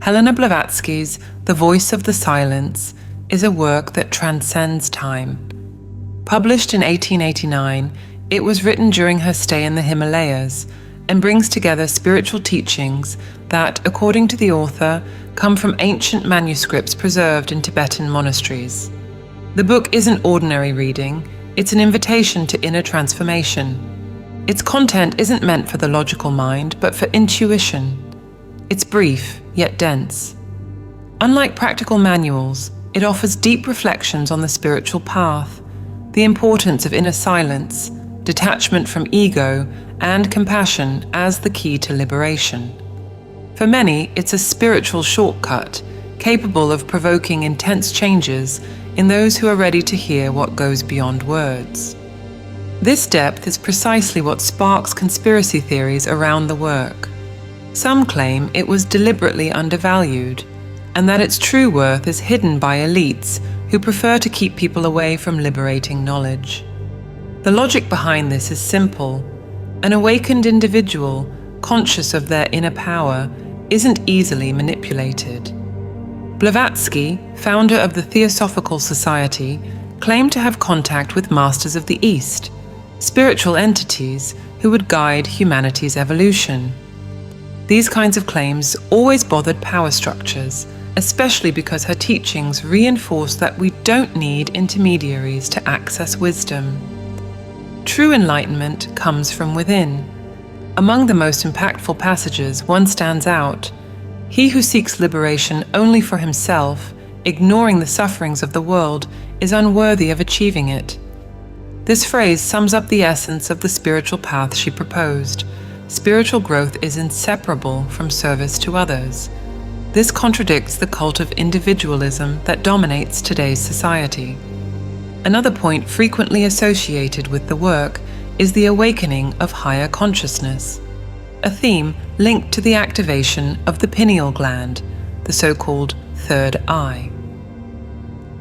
Helena Blavatsky's The Voice of the Silence is a work that transcends time. Published in 1889, it was written during her stay in the Himalayas and brings together spiritual teachings that, according to the author, come from ancient manuscripts preserved in Tibetan monasteries. The book isn't ordinary reading, it's an invitation to inner transformation. Its content isn't meant for the logical mind, but for intuition. It's brief, yet dense. Unlike practical manuals, it offers deep reflections on the spiritual path, the importance of inner silence, detachment from ego, and compassion as the key to liberation. For many, it's a spiritual shortcut, capable of provoking intense changes in those who are ready to hear what goes beyond words. This depth is precisely what sparks conspiracy theories around the work. Some claim it was deliberately undervalued, and that its true worth is hidden by elites who prefer to keep people away from liberating knowledge. The logic behind this is simple. An awakened individual, conscious of their inner power, isn't easily manipulated. Blavatsky, founder of the Theosophical Society, claimed to have contact with masters of the East, spiritual entities who would guide humanity's evolution. These kinds of claims always bothered power structures, especially because her teachings reinforce that we don't need intermediaries to access wisdom. True enlightenment comes from within. Among the most impactful passages, one stands out: "He who seeks liberation only for himself, ignoring the sufferings of the world, is unworthy of achieving it." This phrase sums up the essence of the spiritual path she proposed. Spiritual growth is inseparable from service to others. This contradicts the cult of individualism that dominates today's society. Another point frequently associated with the work is the awakening of higher consciousness, a theme linked to the activation of the pineal gland, the so-called third eye.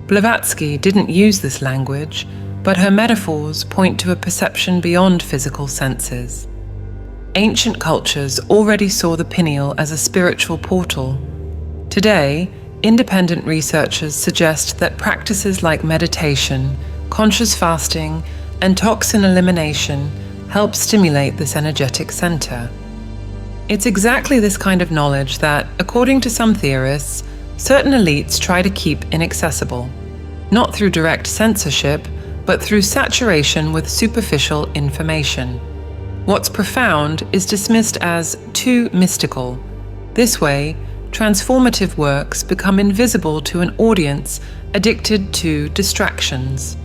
Blavatsky didn't use this language, but her metaphors point to a perception beyond physical senses. Ancient cultures already saw the pineal as a spiritual portal. Today, independent researchers suggest that practices like meditation, conscious fasting, and toxin elimination help stimulate this energetic center. It's exactly this kind of knowledge that, according to some theorists, certain elites try to keep inaccessible, not through direct censorship, but through saturation with superficial information. What's profound is dismissed as too mystical. This way, transformative works become invisible to an audience addicted to distractions.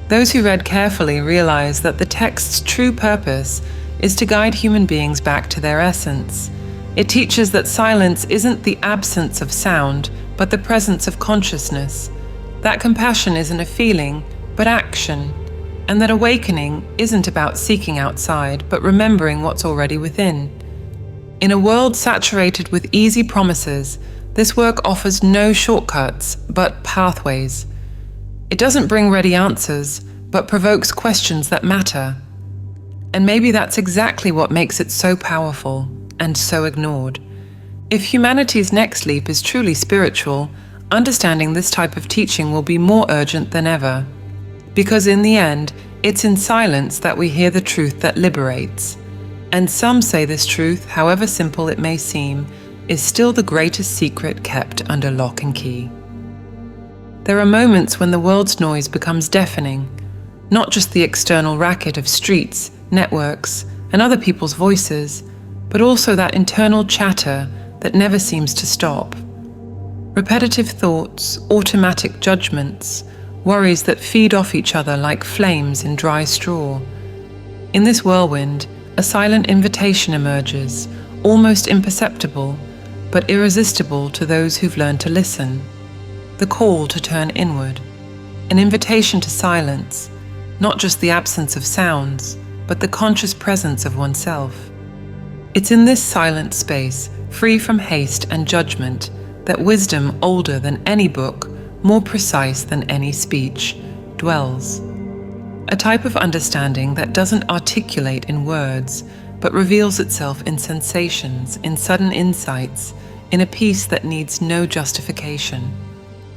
Those who read carefully realize that the text's true purpose is to guide human beings back to their essence. It teaches that silence isn't the absence of sound, but the presence of consciousness. That compassion isn't a feeling, but action. And that awakening isn't about seeking outside, but remembering what's already within. In a world saturated with easy promises, this work offers no shortcuts, but pathways. It doesn't bring ready answers, but provokes questions that matter. And maybe that's exactly what makes it so powerful and so ignored. If humanity's next leap is truly spiritual, understanding this type of teaching will be more urgent than ever. Because in the end, it's in silence that we hear the truth that liberates. And some say this truth, however simple it may seem, is still the greatest secret kept under lock and key. There are moments when the world's noise becomes deafening, not just the external racket of streets, networks, and other people's voices, but also that internal chatter that never seems to stop. Repetitive thoughts, automatic judgments, worries that feed off each other like flames in dry straw. In this whirlwind, a silent invitation emerges, almost imperceptible, but irresistible to those who've learned to listen. The call to turn inward, an invitation to silence, not just the absence of sounds, but the conscious presence of oneself. It's in this silent space, free from haste and judgment, that wisdom older than any book, more precise than any speech, dwells. A type of understanding that doesn't articulate in words, but reveals itself in sensations, in sudden insights, in a peace that needs no justification.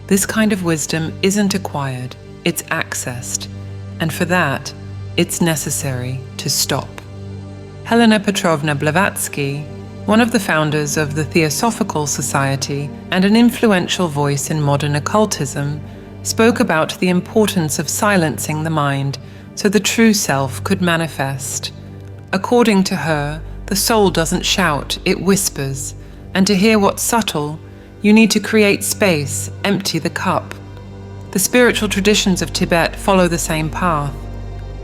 This kind of wisdom isn't acquired, it's accessed, and for that, it's necessary to stop. Helena Blavatsky, one of the founders of the Theosophical Society and an influential voice in modern occultism, spoke about the importance of silencing the mind so the true self could manifest. According to her, the soul doesn't shout, it whispers, and to hear what's subtle, you need to create space, empty the cup. The spiritual traditions of Tibet follow the same path.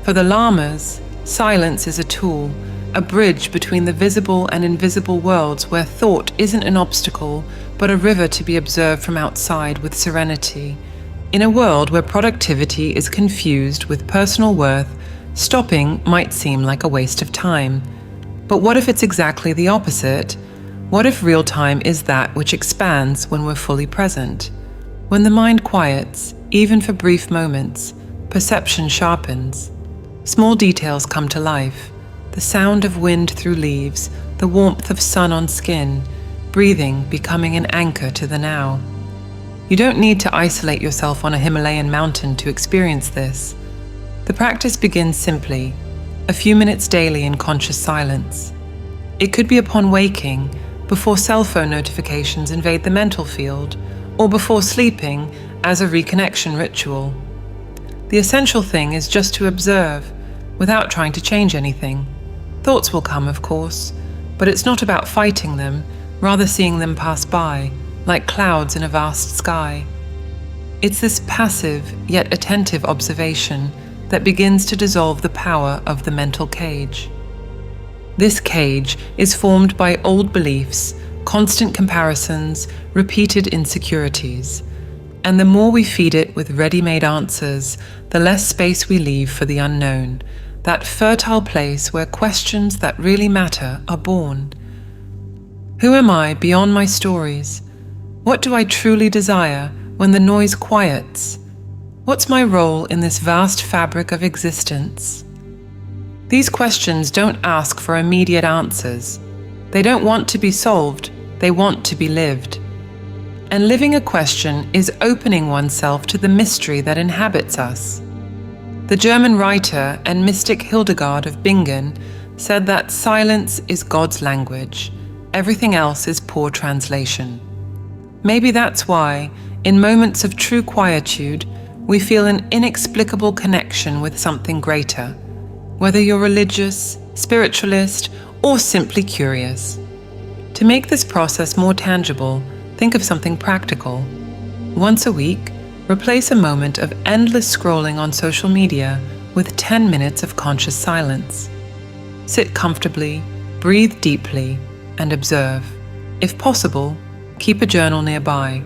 For the lamas, silence is a tool, a bridge between the visible and invisible worlds where thought isn't an obstacle, but a river to be observed from outside with serenity. In a world where productivity is confused with personal worth, stopping might seem like a waste of time. But what if it's exactly the opposite? What if real time is that which expands when we're fully present? When the mind quiets, even for brief moments, perception sharpens. Small details come to life. The sound of wind through leaves, the warmth of sun on skin, breathing becoming an anchor to the now. You don't need to isolate yourself on a Himalayan mountain to experience this. The practice begins simply, a few minutes daily in conscious silence. It could be upon waking, before cell phone notifications invade the mental field, or before sleeping as a reconnection ritual. The essential thing is just to observe, without trying to change anything. Thoughts will come, of course, but it's not about fighting them, rather seeing them pass by, like clouds in a vast sky. It's this passive yet attentive observation that begins to dissolve the power of the mental cage. This cage is formed by old beliefs, constant comparisons, repeated insecurities. And the more we feed it with ready-made answers, the less space we leave for the unknown, that fertile place where questions that really matter are born. Who am I beyond my stories? What do I truly desire when the noise quiets? What's my role in this vast fabric of existence? These questions don't ask for immediate answers. They don't want to be solved, they want to be lived. And living a question is opening oneself to the mystery that inhabits us. The German writer and mystic Hildegard of Bingen said that silence is God's language. Everything else is poor translation. Maybe that's why, in moments of true quietude, we feel an inexplicable connection with something greater, whether you're religious, spiritualist, or simply curious. To make this process more tangible, think of something practical. Once a week, replace a moment of endless scrolling on social media with 10 minutes of conscious silence. Sit comfortably, breathe deeply, and observe. If possible, keep a journal nearby.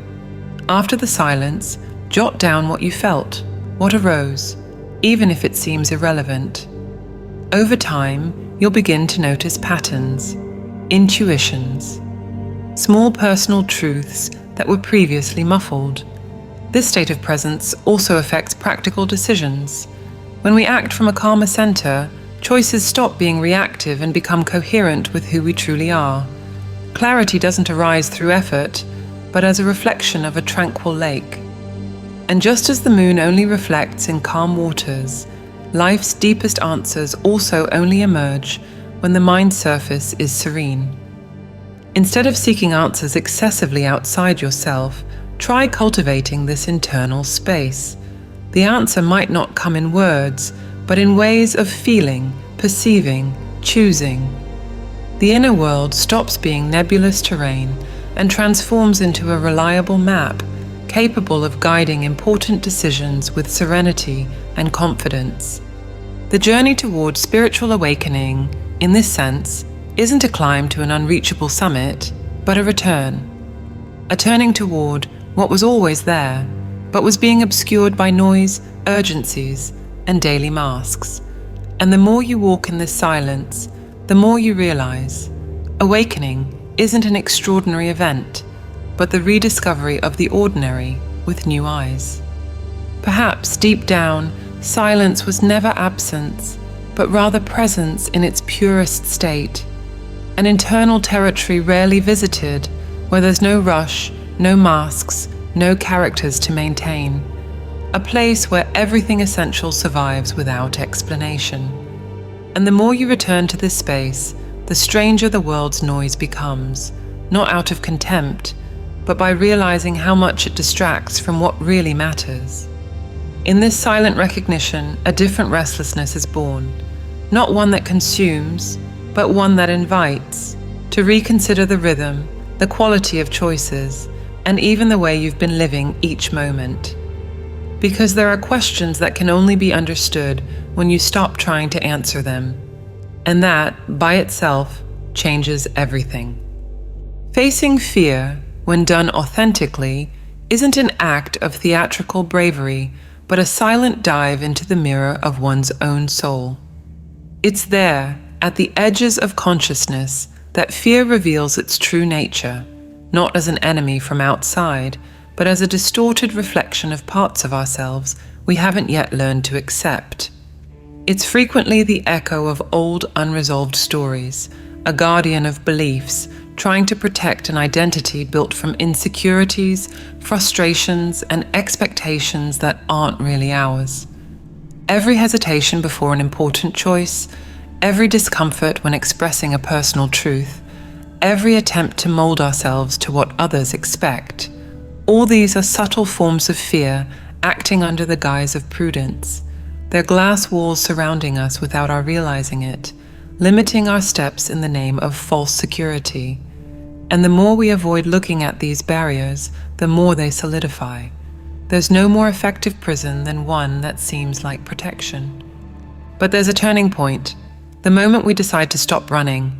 After the silence, jot down what you felt, what arose, even if it seems irrelevant. Over time, you'll begin to notice patterns, intuitions, small personal truths that were previously muffled. This state of presence also affects practical decisions. When we act from a calmer center, choices stop being reactive and become coherent with who we truly are. Clarity doesn't arise through effort, but as a reflection of a tranquil lake. And just as the moon only reflects in calm waters, life's deepest answers also only emerge when the mind surface is serene. Instead of seeking answers excessively outside yourself, try cultivating this internal space. The answer might not come in words, but in ways of feeling, perceiving, choosing. The inner world stops being nebulous terrain and transforms into a reliable map, capable of guiding important decisions with serenity and confidence. The journey towards spiritual awakening, in this sense, isn't a climb to an unreachable summit, but a return. A turning toward what was always there, but was being obscured by noise, urgencies, and daily masks. And the more you walk in this silence, the more you realize, awakening isn't an extraordinary event, but the rediscovery of the ordinary with new eyes. Perhaps deep down, silence was never absence, but rather presence in its purest state, an internal territory rarely visited, where there's no rush, no masks, no characters to maintain. A place where everything essential survives without explanation. And the more you return to this space, the stranger the world's noise becomes, not out of contempt, but by realizing how much it distracts from what really matters. In this silent recognition, a different restlessness is born, not one that consumes, but one that invites, to reconsider the rhythm, the quality of choices, and even the way you've been living each moment. Because there are questions that can only be understood when you stop trying to answer them, and that, by itself, changes everything. Facing fear, when done authentically, isn't an act of theatrical bravery, but a silent dive into the mirror of one's own soul. It's there, at the edges of consciousness, that fear reveals its true nature, not as an enemy from outside, but as a distorted reflection of parts of ourselves we haven't yet learned to accept. It's frequently the echo of old unresolved stories, a guardian of beliefs, trying to protect an identity built from insecurities, frustrations, and expectations that aren't really ours. Every hesitation before an important choice, every discomfort when expressing a personal truth, every attempt to mold ourselves to what others expect, all these are subtle forms of fear acting under the guise of prudence. They're glass walls surrounding us without our realizing it, limiting our steps in the name of false security. And the more we avoid looking at these barriers, the more they solidify. There's no more effective prison than one that seems like protection. But there's a turning point, the moment we decide to stop running,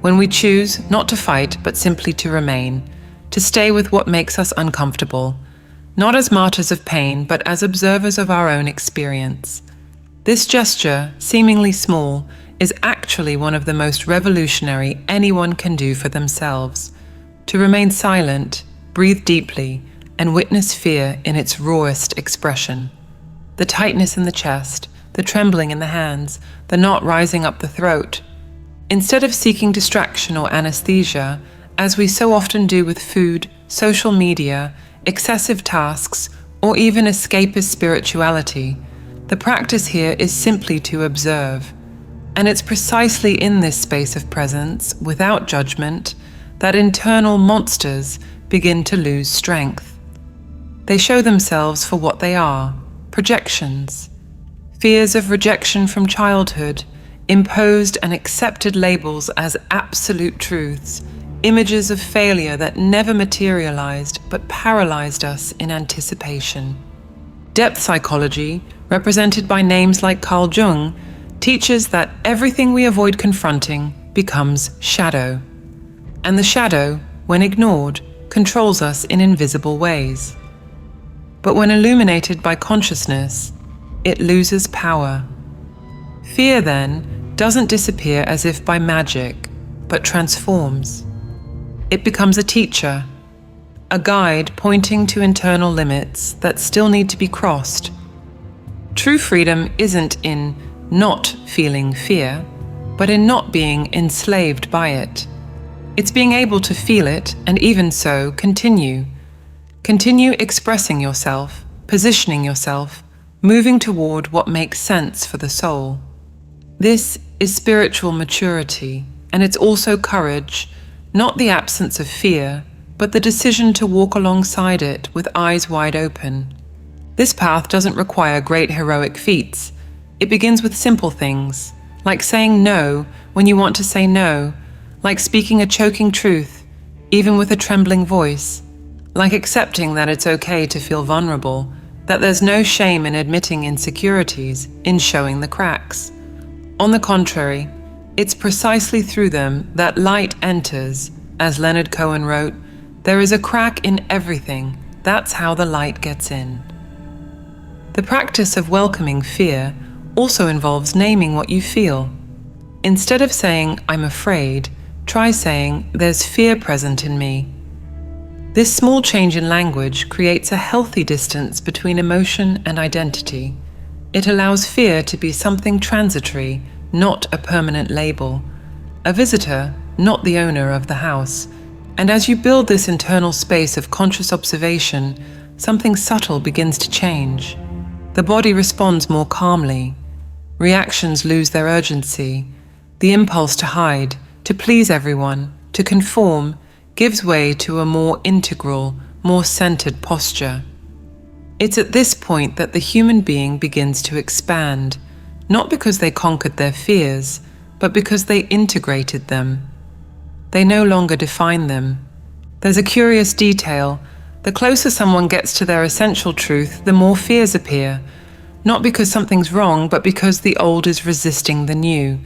when we choose not to fight but simply to remain, to stay with what makes us uncomfortable, not as martyrs of pain but as observers of our own experience. This gesture, seemingly small, is actually one of the most revolutionary anyone can do for themselves. To remain silent, breathe deeply, and witness fear in its rawest expression. The tightness in the chest, the trembling in the hands, the knot rising up the throat. Instead of seeking distraction or anesthesia, as we so often do with food, social media, excessive tasks, or even escapist spirituality, the practice here is simply to observe. And it's precisely in this space of presence, without judgment, that internal monsters begin to lose strength. They show themselves for what they are, projections. Fears of rejection from childhood, imposed and accepted labels as absolute truths, images of failure that never materialized but paralyzed us in anticipation. Depth psychology, represented by names like Carl Jung, teaches that everything we avoid confronting becomes shadow. And the shadow, when ignored, controls us in invisible ways. But when illuminated by consciousness, it loses power. Fear, then, doesn't disappear as if by magic, but transforms. It becomes a teacher, a guide pointing to internal limits that still need to be crossed. True freedom isn't in not feeling fear, but in not being enslaved by it. It's being able to feel it, and even so, continue. Continue expressing yourself, positioning yourself, moving toward what makes sense for the soul. This is spiritual maturity, and it's also courage, not the absence of fear, but the decision to walk alongside it with eyes wide open. This path doesn't require great heroic feats. It begins with simple things, like saying no when you want to say no, like speaking a choking truth, even with a trembling voice, like accepting that it's okay to feel vulnerable, that there's no shame in admitting insecurities, in showing the cracks. On the contrary, it's precisely through them that light enters. As Leonard Cohen wrote, "There is a crack in everything. That's how the light gets in." The practice of welcoming fear also involves naming what you feel. Instead of saying, "I'm afraid," try saying, "There's fear present in me." This small change in language creates a healthy distance between emotion and identity. It allows fear to be something transitory, not a permanent label, a visitor, not the owner of the house, And as you build this internal space of conscious observation, something subtle begins to change. The body responds more calmly. Reactions lose their urgency. The impulse to hide, to please everyone, to conform, gives way to a more integral, more centered posture. It's at this point that the human being begins to expand, not because they conquered their fears, but because they integrated them. They no longer define them. There's a curious detail. The closer someone gets to their essential truth, the more fears appear, not because something's wrong, but because the old is resisting the new.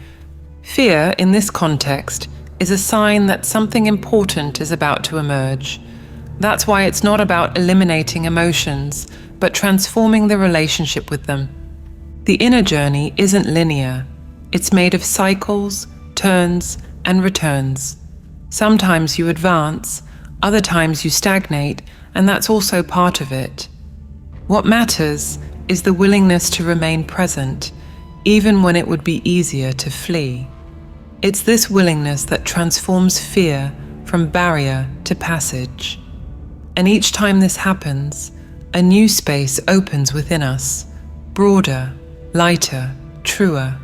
Fear, in this context, is a sign that something important is about to emerge. That's why it's not about eliminating emotions, but transforming the relationship with them. The inner journey isn't linear. It's made of cycles, turns, and returns. Sometimes you advance, other times you stagnate, and that's also part of it. What matters is the willingness to remain present, even when it would be easier to flee. It's this willingness that transforms fear from barrier to passage. And each time this happens, a new space opens within us, broader, lighter, truer.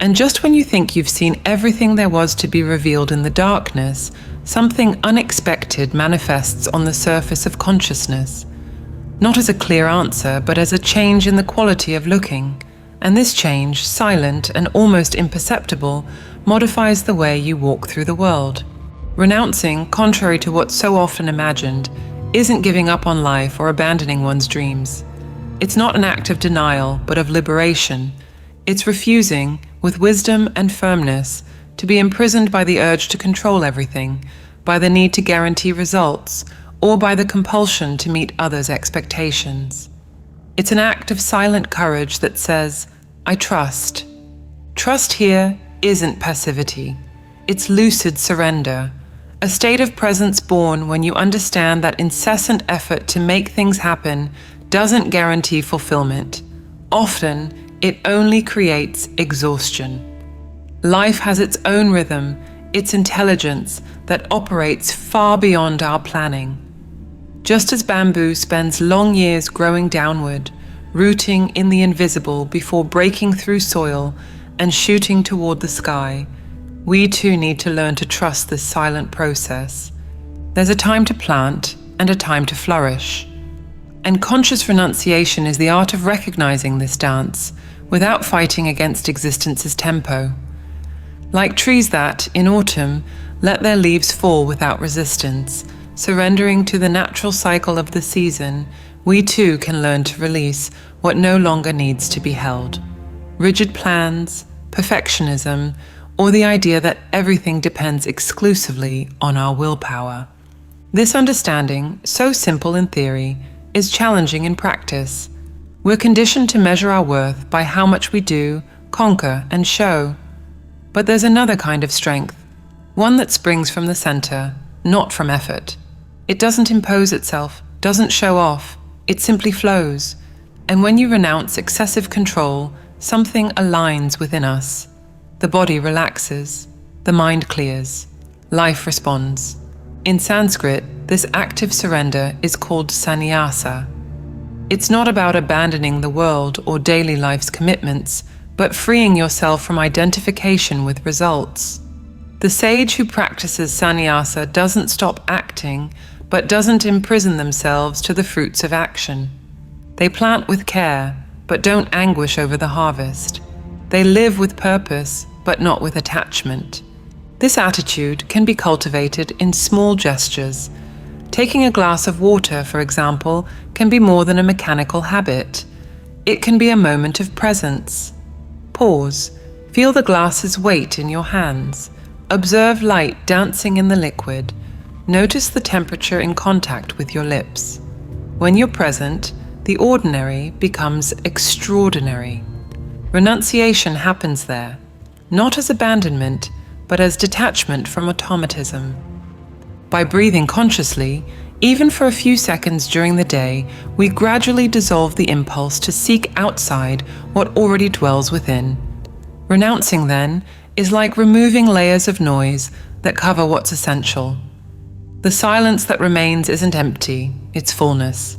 And just when you think you've seen everything there was to be revealed in the darkness, something unexpected manifests on the surface of consciousness. Not as a clear answer, but as a change in the quality of looking. And this change, silent and almost imperceptible, modifies the way you walk through the world. Renouncing, contrary to what's so often imagined, isn't giving up on life or abandoning one's dreams. It's not an act of denial, but of liberation. It's refusing, with wisdom and firmness, to be imprisoned by the urge to control everything, by the need to guarantee results, or by the compulsion to meet others' expectations. It's an act of silent courage that says, I trust. Trust here isn't passivity. It's lucid surrender, a state of presence born when you understand that incessant effort to make things happen doesn't guarantee fulfillment. Often, it only creates exhaustion. Life has its own rhythm, its intelligence that operates far beyond our planning. Just as bamboo spends long years growing downward, rooting in the invisible before breaking through soil and shooting toward the sky, we too need to learn to trust this silent process. There's a time to plant and a time to flourish. And conscious renunciation is the art of recognizing this dance without fighting against existence's tempo. Like trees that, in autumn, let their leaves fall without resistance, surrendering to the natural cycle of the season, we too can learn to release what no longer needs to be held. Rigid plans, perfectionism, or the idea that everything depends exclusively on our willpower. This understanding, so simple in theory, is challenging in practice. We're conditioned to measure our worth by how much we do, conquer, and show. But there's another kind of strength, one that springs from the center, not from effort. It doesn't impose itself, doesn't show off, it simply flows. And when you renounce excessive control, something aligns within us. The body relaxes, the mind clears, life responds. In Sanskrit, this active surrender is called sannyasa. It's not about abandoning the world or daily life's commitments, but freeing yourself from identification with results. The sage who practices sannyasa doesn't stop acting, but doesn't imprison themselves to the fruits of action. They plant with care, but don't anguish over the harvest. They live with purpose, but not with attachment. This attitude can be cultivated in small gestures. Taking a glass of water, for example, can be more than a mechanical habit. It can be a moment of presence. Pause. Feel the glass's weight in your hands. Observe light dancing in the liquid. Notice the temperature in contact with your lips. When you're present, the ordinary becomes extraordinary. Renunciation happens there, not as abandonment, but as detachment from automatism. By breathing consciously, even for a few seconds during the day, we gradually dissolve the impulse to seek outside what already dwells within. Renouncing, then, is like removing layers of noise that cover what's essential. The silence that remains isn't empty, it's fullness.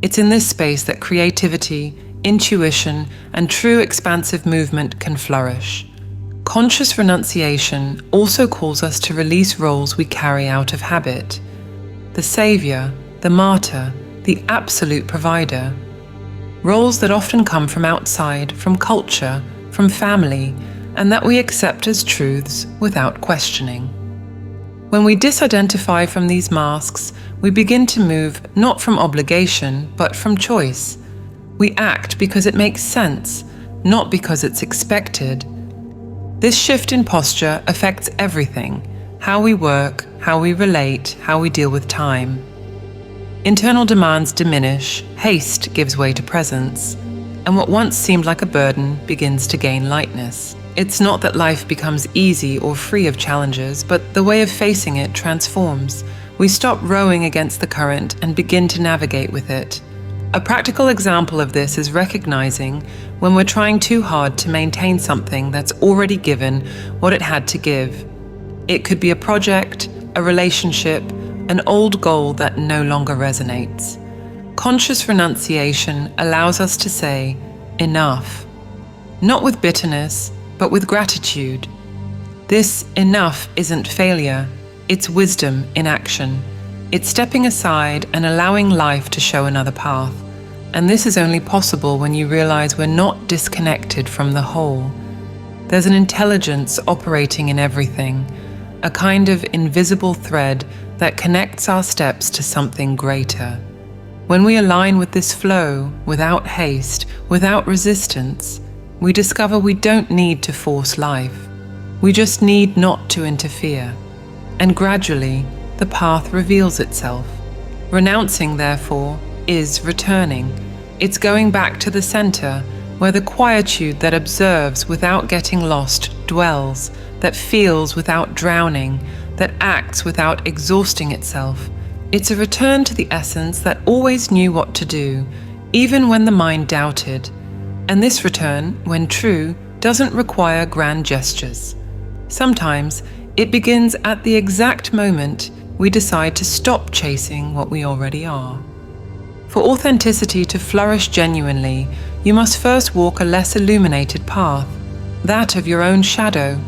It's in this space that creativity, intuition, and true expansive movement can flourish. Conscious renunciation also calls us to release roles we carry out of habit. The savior, the martyr, the absolute provider. Roles that often come from outside, from culture, from family, and that we accept as truths without questioning. When we disidentify from these masks, we begin to move not from obligation, but from choice. We act because it makes sense, not because it's expected. This shift in posture affects everything: how we work, how we relate, how we deal with time. Internal demands diminish, haste gives way to presence, and what once seemed like a burden begins to gain lightness. It's not that life becomes easy or free of challenges, but the way of facing it transforms. We stop rowing against the current and begin to navigate with it. A practical example of this is recognizing when we're trying too hard to maintain something that's already given what it had to give. It could be a project, a relationship, an old goal that no longer resonates. Conscious renunciation allows us to say, enough. Not with bitterness, but with gratitude. This enough isn't failure, it's wisdom in action. It's stepping aside and allowing life to show another path. And this is only possible when you realize we're not disconnected from the whole. There's an intelligence operating in everything, a kind of invisible thread that connects our steps to something greater. When we align with this flow, without haste, without resistance, we discover we don't need to force life. We just need not to interfere. And gradually, the path reveals itself. Renouncing, therefore, is returning. It's going back to the center, where the quietude that observes without getting lost dwells, that feels without drowning, that acts without exhausting itself. It's a return to the essence that always knew what to do, even when the mind doubted. And this return, when true, doesn't require grand gestures. Sometimes it begins at the exact moment we decide to stop chasing what we already are. For authenticity to flourish genuinely, you must first walk a less illuminated path, that of your own shadow.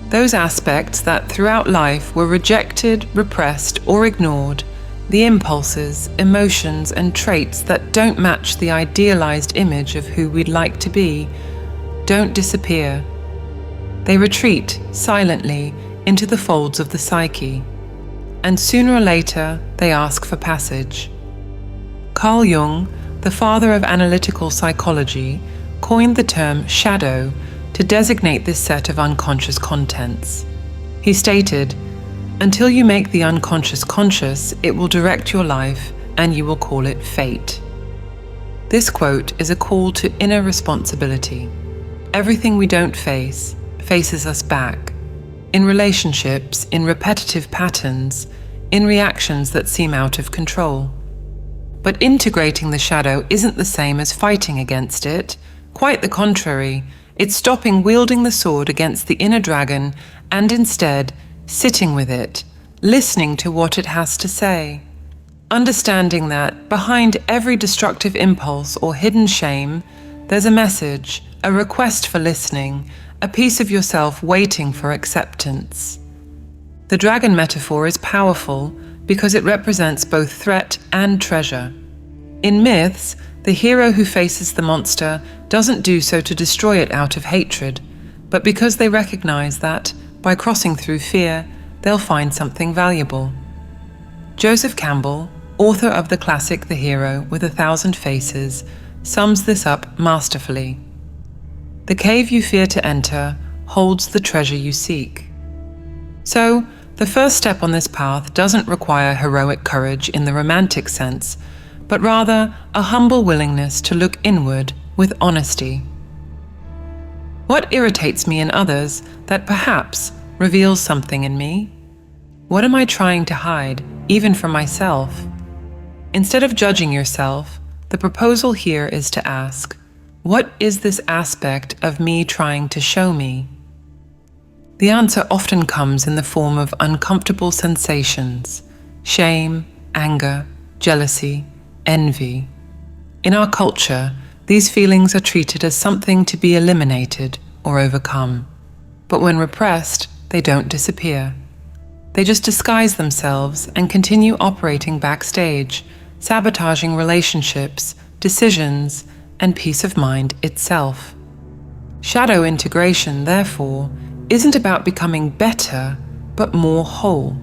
Those aspects that throughout life were rejected, repressed, or ignored, the impulses, emotions, and traits that don't match the idealized image of who we'd like to be, don't disappear. They retreat silently into the folds of the psyche, and sooner or later they ask for passage. Carl Jung, the father of analytical psychology, coined the term shadow to designate this set of unconscious contents. He stated, "Until you make the unconscious conscious, it will direct your life and you will call it fate." This quote is a call to inner responsibility. Everything we don't face faces us back, in relationships, in repetitive patterns, in reactions that seem out of control. But integrating the shadow isn't the same as fighting against it. Quite the contrary, it's stopping wielding the sword against the inner dragon and instead sitting with it, listening to what it has to say. Understanding that behind every destructive impulse or hidden shame, there's a message, a request for listening, a piece of yourself waiting for acceptance. The dragon metaphor is powerful because it represents both threat and treasure. In myths, the hero who faces the monster doesn't do so to destroy it out of hatred, but because they recognize that, by crossing through fear, they'll find something valuable. Joseph Campbell, author of the classic The Hero with a Thousand Faces, sums this up masterfully. The cave you fear to enter holds the treasure you seek. So, the first step on this path doesn't require heroic courage in the romantic sense, but rather a humble willingness to look inward with honesty. What irritates me in others that perhaps reveals something in me? What am I trying to hide, even from myself? Instead of judging yourself, the proposal here is to ask, what is this aspect of me trying to show me? The answer often comes in the form of uncomfortable sensations, shame, anger, jealousy, envy. In our culture, these feelings are treated as something to be eliminated or overcome. But when repressed, they don't disappear. They just disguise themselves and continue operating backstage, sabotaging relationships, decisions, and peace of mind itself. Shadow integration, therefore, isn't about becoming better, but more whole.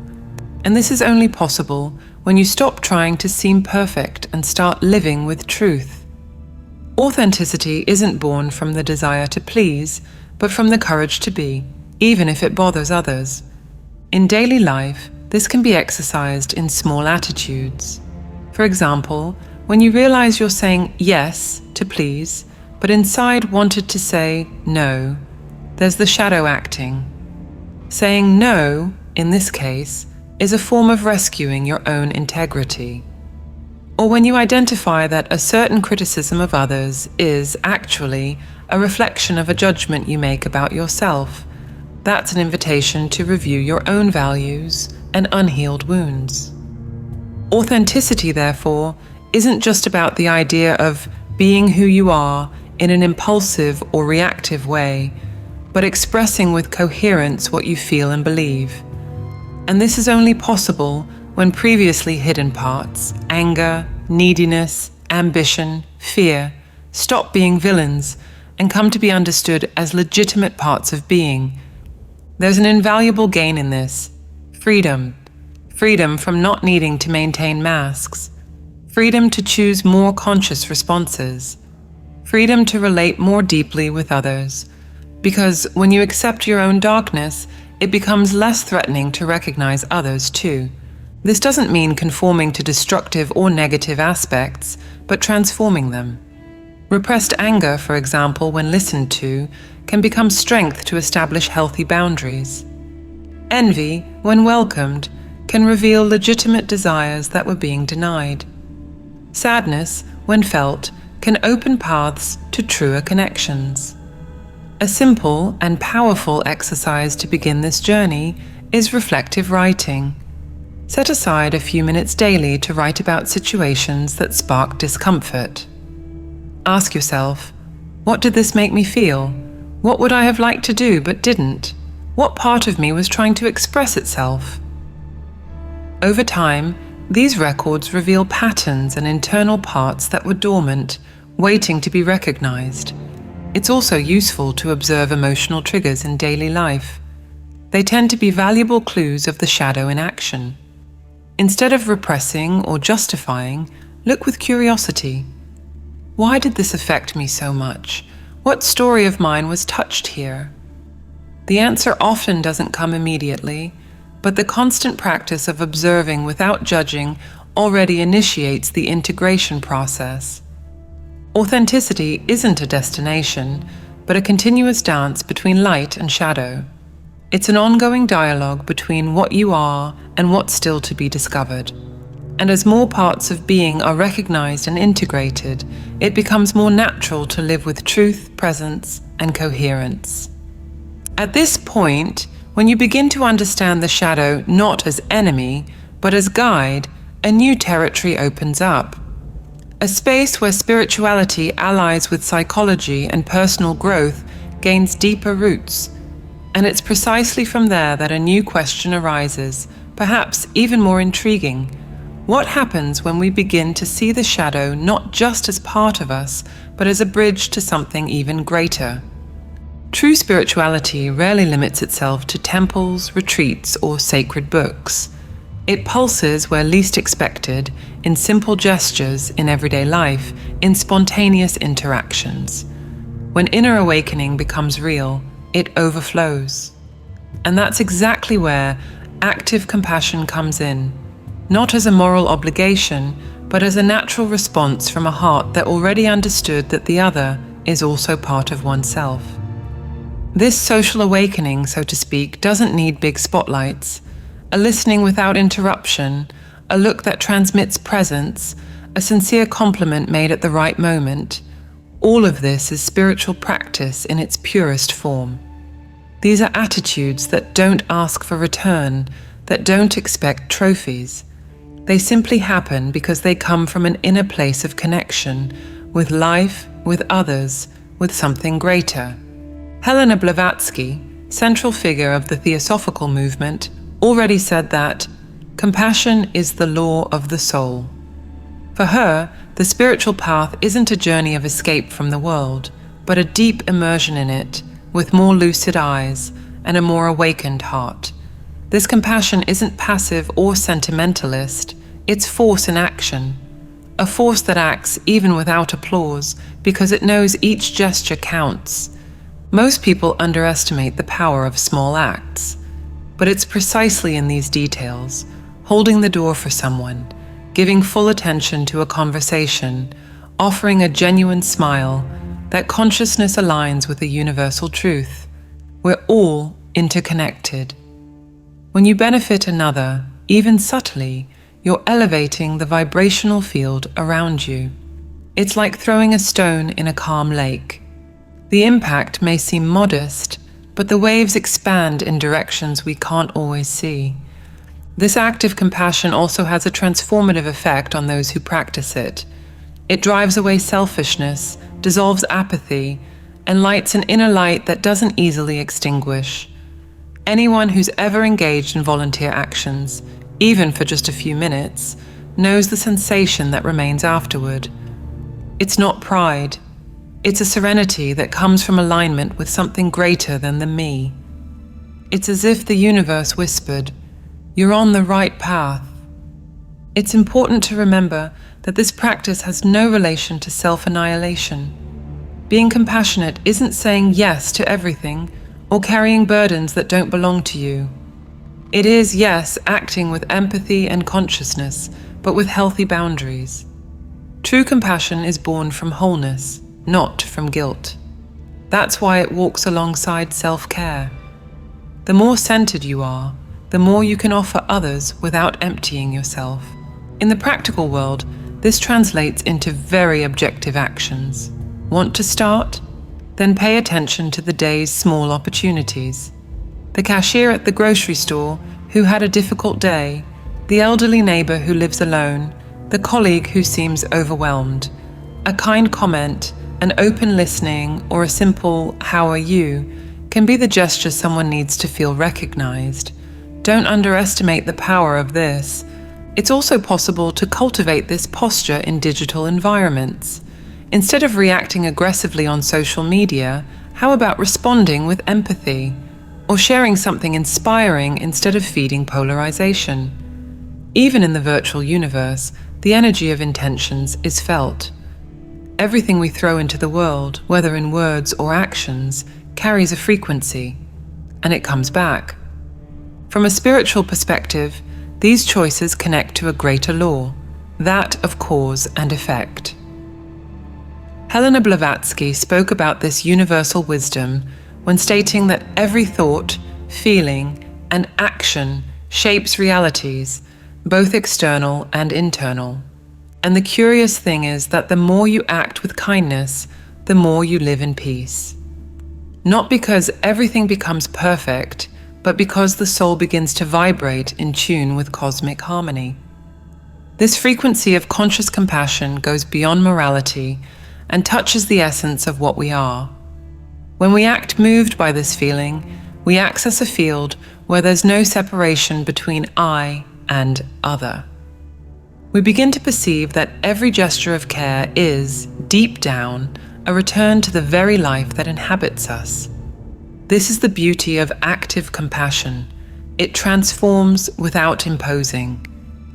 And this is only possible when you stop trying to seem perfect and start living with truth. Authenticity isn't born from the desire to please, but from the courage to be, even if it bothers others. In daily life, this can be exercised in small attitudes. For example, when you realize you're saying yes to please, but inside wanted to say no, there's the shadow acting. Saying no, in this case, is a form of rescuing your own integrity. Or when you identify that a certain criticism of others is actually a reflection of a judgment you make about yourself, that's an invitation to review your own values and unhealed wounds. Authenticity, therefore, isn't just about the idea of being who you are in an impulsive or reactive way, but expressing with coherence what you feel and believe. And this is only possible when previously hidden parts, anger, neediness, ambition, fear, stop being villains and come to be understood as legitimate parts of being. There's an invaluable gain in this: freedom. Freedom from not needing to maintain masks. Freedom to choose more conscious responses. Freedom to relate more deeply with others. Because when you accept your own darkness, it becomes less threatening to recognize others too. This doesn't mean conforming to destructive or negative aspects, but transforming them. Repressed anger, for example, when listened to, can become strength to establish healthy boundaries. Envy, when welcomed, can reveal legitimate desires that were being denied. Sadness, when felt, can open paths to truer connections. A simple and powerful exercise to begin this journey is reflective writing. Set aside a few minutes daily to write about situations that spark discomfort. Ask yourself, what did this make me feel? What would I have liked to do but didn't? What part of me was trying to express itself? Over time, these records reveal patterns and internal parts that were dormant, waiting to be recognized. It's also useful to observe emotional triggers in daily life. They tend to be valuable clues of the shadow in action. Instead of repressing or justifying, look with curiosity. Why did this affect me so much? What story of mine was touched here? The answer often doesn't come immediately, but the constant practice of observing without judging already initiates the integration process. Authenticity isn't a destination, but a continuous dance between light and shadow. It's an ongoing dialogue between what you are and what's still to be discovered. And as more parts of being are recognized and integrated, it becomes more natural to live with truth, presence, and coherence. At this point, when you begin to understand the shadow not as enemy, but as guide, a new territory opens up. A space where spirituality allies with psychology and personal growth gains deeper roots. And it's precisely from there that a new question arises, perhaps even more intriguing. What happens when we begin to see the shadow not just as part of us, but as a bridge to something even greater? True spirituality rarely limits itself to temples, retreats, or sacred books. It pulses where least expected, in simple gestures in everyday life, in spontaneous interactions. When inner awakening becomes real, it overflows. And that's exactly where active compassion comes in, not as a moral obligation, but as a natural response from a heart that already understood that the other is also part of oneself. This social awakening, so to speak, doesn't need big spotlights. A listening without interruption, a look that transmits presence, a sincere compliment made at the right moment. All of this is spiritual practice in its purest form. These are attitudes that don't ask for return, that don't expect trophies. They simply happen because they come from an inner place of connection with life, with others, with something greater. Helena Blavatsky, central figure of the theosophical movement, already said that compassion is the law of the soul. For her, the spiritual path isn't a journey of escape from the world, but a deep immersion in it, with more lucid eyes and a more awakened heart. This compassion isn't passive or sentimentalist, it's force in action. A force that acts even without applause because it knows each gesture counts. Most people underestimate the power of small acts, but it's precisely in these details, holding the door for someone, giving full attention to a conversation, offering a genuine smile, that consciousness aligns with a universal truth. We're all interconnected. When you benefit another, even subtly, you're elevating the vibrational field around you. It's like throwing a stone in a calm lake. The impact may seem modest, but the waves expand in directions we can't always see. This act of compassion also has a transformative effect on those who practice it. It drives away selfishness, dissolves apathy, and lights an inner light that doesn't easily extinguish. Anyone who's ever engaged in volunteer actions, even for just a few minutes, knows the sensation that remains afterward. It's not pride. It's a serenity that comes from alignment with something greater than the me. It's as if the universe whispered, "You're on the right path." It's important to remember that this practice has no relation to self-annihilation. Being compassionate isn't saying yes to everything or carrying burdens that don't belong to you. It is, yes, acting with empathy and consciousness, but with healthy boundaries. True compassion is born from wholeness, not from guilt. That's why it walks alongside self-care. The more centered you are, the more you can offer others without emptying yourself. In the practical world, this translates into very objective actions. Want to start? Then pay attention to the day's small opportunities. The cashier at the grocery store who had a difficult day, the elderly neighbor who lives alone, the colleague who seems overwhelmed. A kind comment, an open listening, or a simple "how are you" can be the gesture someone needs to feel recognized. Don't underestimate the power of this. It's also possible to cultivate this posture in digital environments. Instead of reacting aggressively on social media, how about responding with empathy? Or sharing something inspiring instead of feeding polarization? Even in the virtual universe, the energy of intentions is felt. Everything we throw into the world, whether in words or actions, carries a frequency, and it comes back. From a spiritual perspective, these choices connect to a greater law, that of cause and effect. Helena Blavatsky spoke about this universal wisdom when stating that every thought, feeling, and action shapes realities, both external and internal. And the curious thing is that the more you act with kindness, the more you live in peace. Not because everything becomes perfect, but because the soul begins to vibrate in tune with cosmic harmony. This frequency of conscious compassion goes beyond morality and touches the essence of what we are. When we act moved by this feeling, we access a field where there's no separation between I and other. We begin to perceive that every gesture of care is, deep down, a return to the very life that inhabits us. This is the beauty of active compassion. It transforms without imposing.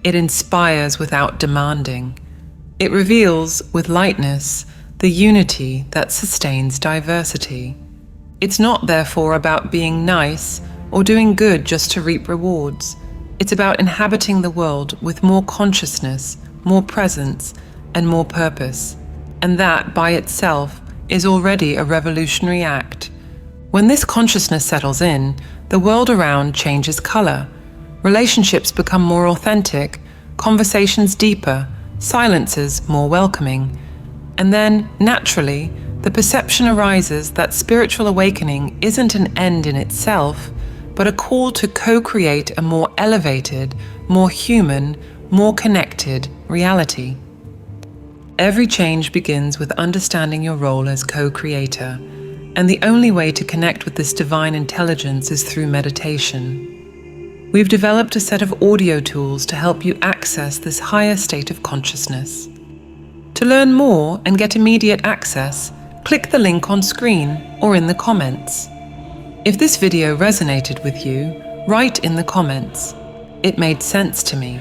It inspires without demanding. It reveals, with lightness, the unity that sustains diversity. It's not, therefore, about being nice or doing good just to reap rewards. It's about inhabiting the world with more consciousness, more presence, and more purpose. And that, by itself, is already a revolutionary act. When this consciousness settles in, the world around changes color. Relationships become more authentic, conversations deeper, silences more welcoming. And then, naturally, the perception arises that spiritual awakening isn't an end in itself, but a call to co-create a more elevated, more human, more connected reality. Every change begins with understanding your role as co-creator, and the only way to connect with this divine intelligence is through meditation. We've developed a set of audio tools to help you access this higher state of consciousness. To learn more and get immediate access, click the link on screen or in the comments. If this video resonated with you, write in the comments, "It made sense to me."